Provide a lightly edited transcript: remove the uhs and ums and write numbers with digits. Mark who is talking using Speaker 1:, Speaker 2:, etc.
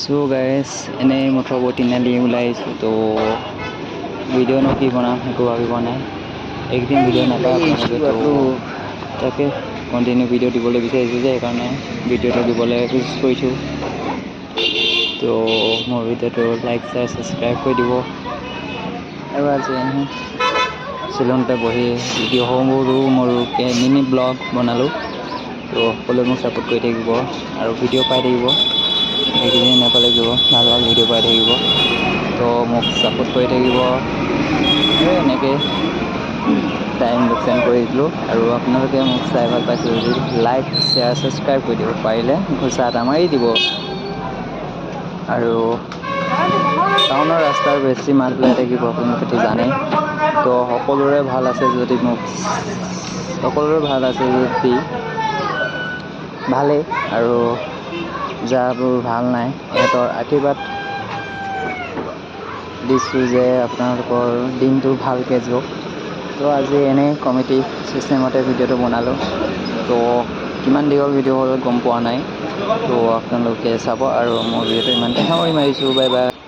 Speaker 1: So guys এনেই মুঠৰ তিনিআলি ওলাই আহিছোঁ তো ভিডিঅ'নো কি বনাম একো ভাবি পোৱা নাই। একদিন ভিডিঅ' নাপায় আপোনালোকে তো তাকে কণ্টিনিউ ভিডিঅ' দিবলৈ বিচাৰিছোঁ যে সেইকাৰণে ভিডিঅ'টো দিবলৈ কোচিছ কৰিছোঁ। তো মোৰ ভিডিঅ'টো লাইক শ্বেয়াৰ ছাবস্ক্ৰাইব কৰি দিব। আৰু আজি এনেই শ্বিলঙতে বহি ভিডিঅ' সৰু মিনি ব্লগ বনালোঁ। তো সকলোৱে মোক ছাপোৰ্ট কৰি থাকিব আৰু ভিডিঅ' পাই থাকিব। এইকেইদিন নাপালে যাব ভাল ভাল ভিডিঅ' পাই থাকিব। তো মোক ছাপোৰ্ট কৰি থাকিব আৰু এনেকৈ টাইম লোকচান কৰি দিলোঁ। আৰু আপোনালোকে মোক চাই ভাল পাইছে যদি লাইক শ্বেয়াৰ ছাবস্ক্ৰাইব কৰি দিব, পাৰিলে ঘোচা এটা মাৰি দিব। আৰু টাউনৰ ৰাস্তাৰ বেছি মাত ওলাই থাকিব আপোনালোকেতো জানেই। তো সকলোৰে ভাল আছে যদি ভালেই, আৰু যাবোৰ ভাল নাই সিহঁতৰ আশীৰ্বাদ দিছোঁ যে আপোনালোকৰ দিনটো ভালকৈ যাওক। তো আজি এনেই কমেডি চিষ্টেমতে ভিডিঅ'টো বনালোঁ। তো কিমান দীঘল ভিডিঅ' হ'ল গম পোৱা নাই। তো আপোনালোকে চাব আৰু মোৰ ভিডিঅ'টো ইমানতে সামৰি মাৰিছোঁ। Bye bye.